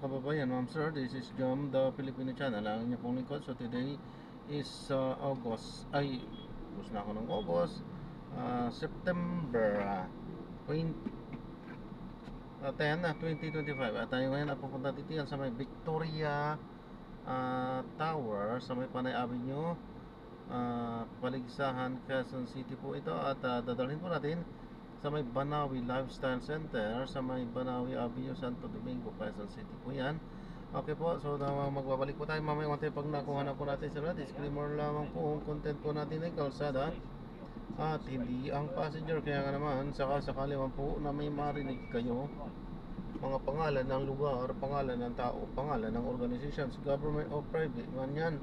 kababayan, ma'am sir, this is Jom, the Filipino channel, ang inyong pong lingkod. So today is August, gusto na ako ng August, September 2025. At tayo ngayon pupunta dito yan sa may Victoria Tower, sa may Panay Avenue, Paligsahan, Quezon City po ito. At dadalhin po natin sa may Banawi Lifestyle Center, sa may Banawi Avenue, Santo Domingo, Quezon City po yan. Okay po, so magbabalik po tayo mamaya konti pag nakuha na po natin sila. Disclaimer lamang po, ang content po natin ay kalsada at hindi ang passenger. Kaya nga naman, sakali man po na may marinig kayo mga pangalan ng lugar, pangalan ng tao, pangalan ng organizations, government o private man yan,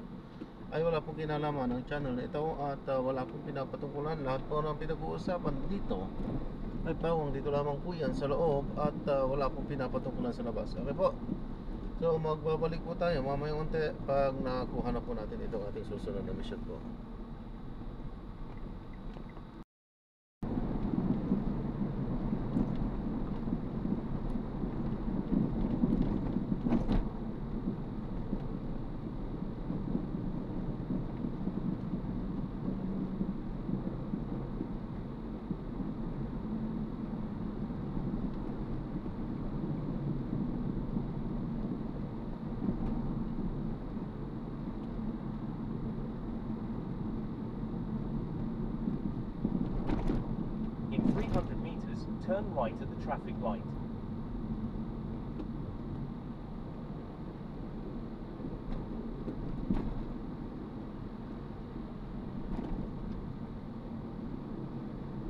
ay wala pong kinalaman ng channel na ito. At wala pong pinapatungkulan. Lahat po ng pinag-uusapan dito ay pawang dito lamang po yan sa loob. At wala pong pinapatungkulan sa labas. Okay po, so magbabalik po tayo mamaya unti pag nakuha na po natin itong ating susunod na mission po. In 300 meters, turn right at the traffic light.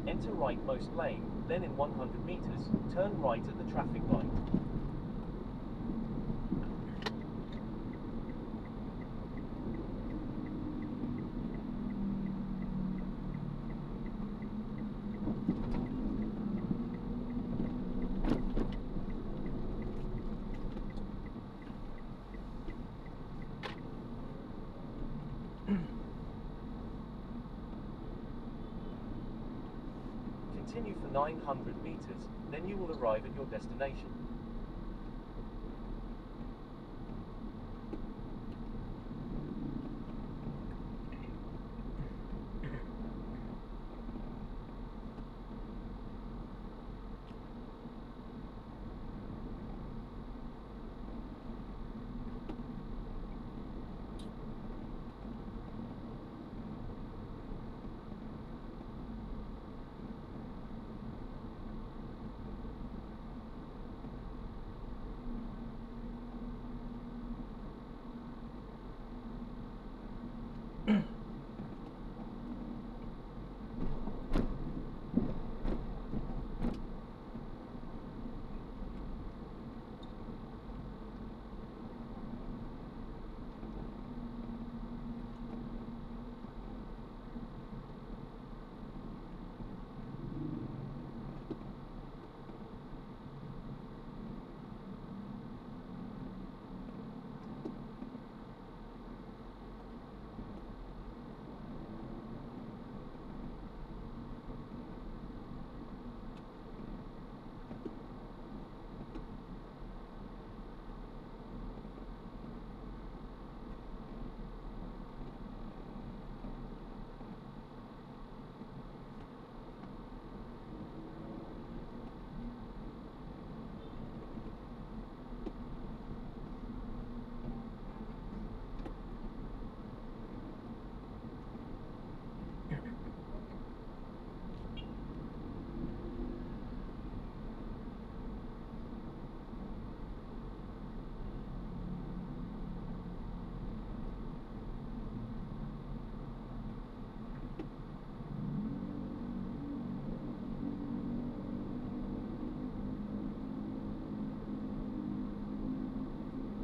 Enter rightmost lane, then in 100 meters, turn right at the traffic light. Continue for 900 meters, then you will arrive at your destination.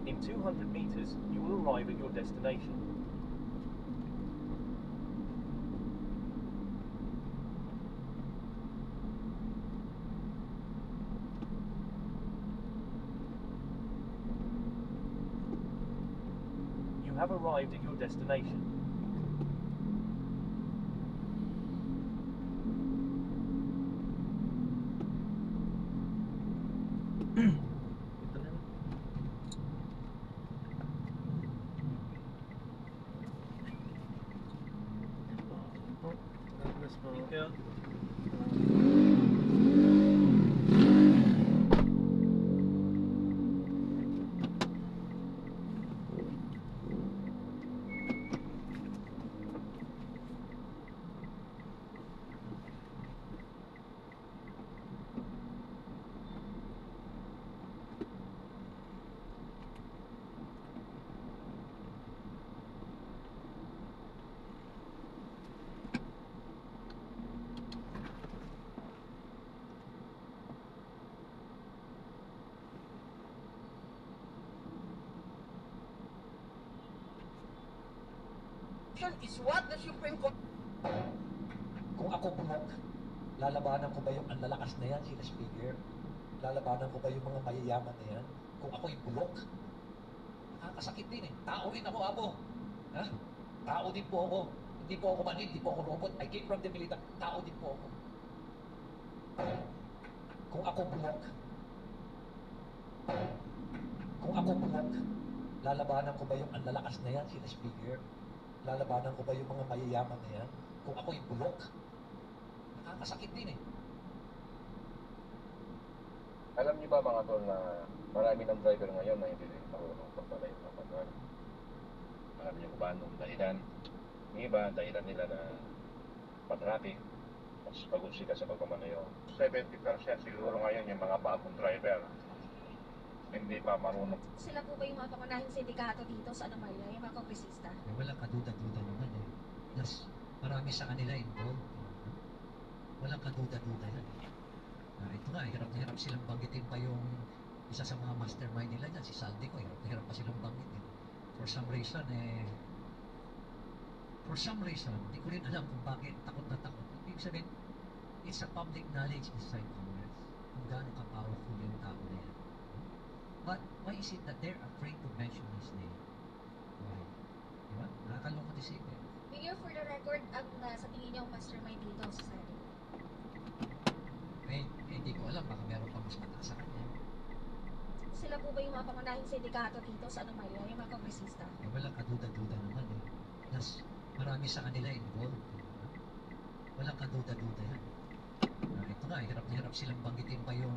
In 200 meters, you will arrive at your destination. You have arrived at your destination. Ito na. is what the Supreme Court... Kung ako bulok, lalabanan ko ba yung ang lalakas na yan, sila Speaker? Lalabanan ko ba yung mga mayayaman na yan? Kung ako yung bulok, nakakasakit din eh. Tao rin ako, abo. Ha? Tao din po ako. Hindi po ako manid, hindi po ako robot. I came from the military. Tao din po ako. Kung ako bulok, lalabanan ko ba yung ang lalakas na yan, sila Speaker? Lalabanan ko ba yung mga mayayaman na yan? Kung ako yung bulok, nakakasakit din eh. Alam niyo ba mga tol na marami ng driver ngayon na hindi rin marunong pagbalay ng manual? Alam niyo kung ba anong dahilan? Yung iba, dahilan nila na patraffic, mas pagod sila sa pagmamaneho. 70% siguro ngayon yung mga bagong driver hindi pa marunong. Sila po ba yung mga pangunahing sindikato dito sa anomalya, yung mga kongresista? Eh, wala kaduda-duda naman eh. Plus, marami sa kanila involved. Walang kaduda-duda yan. Ito nga, hirap na hirap silang banggitin pa yung isa sa mga mastermind nila dyan, si Saldi ko, hirap na hirap pa silang banggitin. For some reason, hindi ko rin alam kung bakit takot na takot. Ibig sabihin, it's a public knowledge inside Congress kung gaano ka-powerful yung tao na yan. But why is it that they're afraid to mention his name? Why? Diba? Nakakalungkot isipin. Mayor, for the record, ang sa tingin niyo mastermind dito sa Senate? Hindi ko alam, baka meron pa mas mataas sa kanya. Sila po ba yung mga pangunahing sindikato dito sa anomalya, yung mga kongresista? Eh, walang kaduda-duda naman eh. Plus, marami sa kanila involved. Walang kaduda-duda yan. Ito nga, hirap na hirap silang banggitin pa yung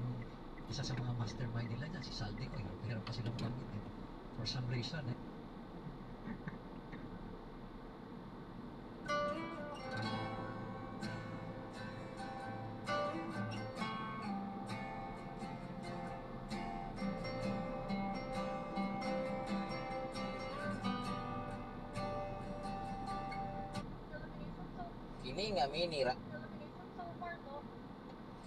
isa sa mga mastermind nila dyan, si Saldi ko, hirap na hirap pa silang banggitin. For some reason,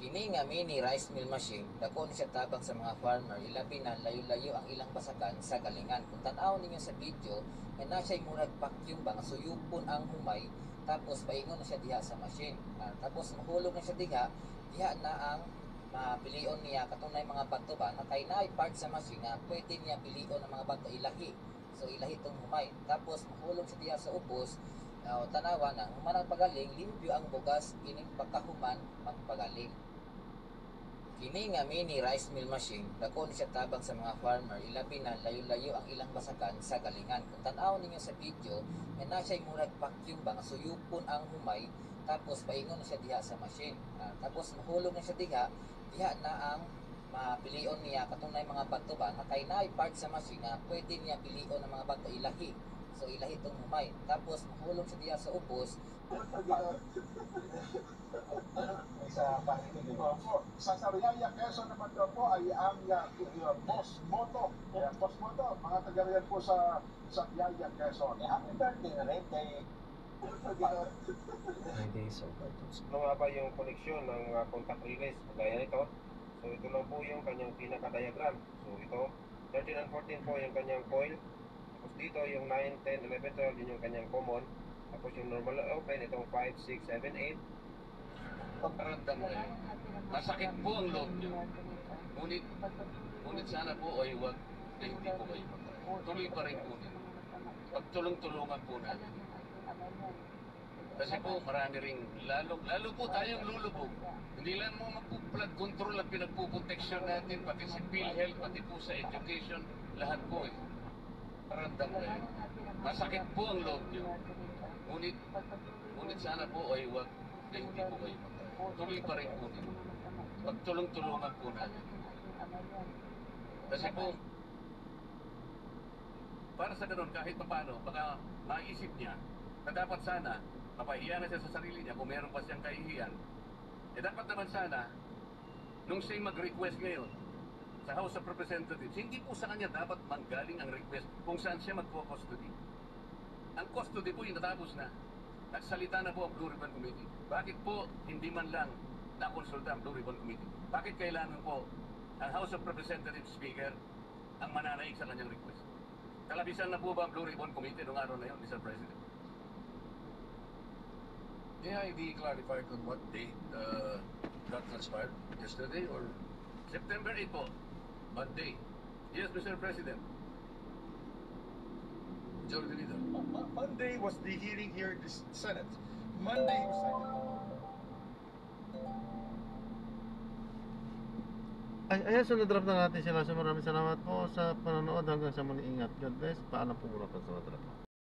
Kini nga mini rice mill machine, dako ni siya tabang sa mga farmer, ilabi na layo-layo ang ilang basakan sa galingan. Kung tanaw ninyo sa video, na siya murag vacuum ba, nga suyupon ang humay, tapos paingon na siya diha sa machine. Tapos mahulog na siya diha na ang pilion niya, katunay mga bato ba, na kay na part sa machine nga, pwede niya pilion ang mga bato ilahi. So ilahi itong humay. Tapos mahulog siya diha sa ubos, tanawa na, humanang pagaling, limpyo ang bugas, ining pagkahuman, magpagaling. Kini nga mini rice mill machine, dako ni siya tabang sa mga farmer, ilabi na layo-layo ang ilang basakan sa galingan. Kung tanaw ninyo sa video, na siya murag vacuum ba, nga suyupon ang humay, tapos paingon na siya diha sa machine. Tapos mahulog na siya diha na ang pilion niya, katunay mga bato ba, na kay na part sa machine nga, pwede niya pilion ang mga bato ilahi. So ilahi itong humay. Tapos mahulog siya diha sa ubos. Sa paninig ko po. Sa Sariaya, Quezon naman daw po ay ang Boss Moto. Boss Moto, mga taga-riyan po sa Sariaya, Quezon. Happy birthday na rin kay... Ano nga ba yung koneksyon ng contact relays? Kagaya nito. So ito lang po yung kanyang pinaka-diagram. So ito, 13 and 14 po yung kanyang coil. Tapos dito yung 9, 10, 11, 12, yun yung kanyang common. Tapos yung normal open, itong 5, 6, 7, 8. Pagkaramdam ko eh. Masakit po ang loob niyo. Ngunit sana po ay huwag na hindi po kayo magkaroon. Tuloy pa rin po nito. Pagtulong-tulungan po natin. Kasi po marami ring lalo po tayong lulubog. Hindi lang mo mag-flood control ang pinagpuproteksyon natin, pati si PhilHealth, pati po sa education, lahat po eh. Paramdam ko eh. Masakit po ang loob niyo. Ngunit sana po ay huwag na hindi po kayo magkaroon. Tuloy pa rin po nito. Pagtulong-tulungan po natin. Kasi po, para sa ganun, kahit paano, baka maisip niya na dapat sana, mapahiya na siya sa sarili niya kung meron pa siyang kahihiyan. Dapat naman sana, nung siya mag-request ngayon sa House of Representatives, hindi po sa kanya dapat manggaling ang request kung saan siya magpo-custody. Ang custody po yung natapos na. Nagsalita na po ang Blue Ribbon Committee. Bakit po hindi man lang nakonsulta ang Blue Ribbon Committee? Bakit kailangan po ang House of Representatives Speaker ang mananaig sa kanyang request? Kalabisan na po ba ang Blue Ribbon Committee noong araw na yun, Mr. President? May I clarified on what date that transpired? Yesterday or September 8 po? Monday. Yes, Mr. President. Majority Leader. Monday was the hearing here in the Senate. Monday was Ayan, so na-drop na natin sila. So maraming salamat po sa panonood. Hanggang sa muli, ingat. God bless. Paalam po muna pa sa mga drop.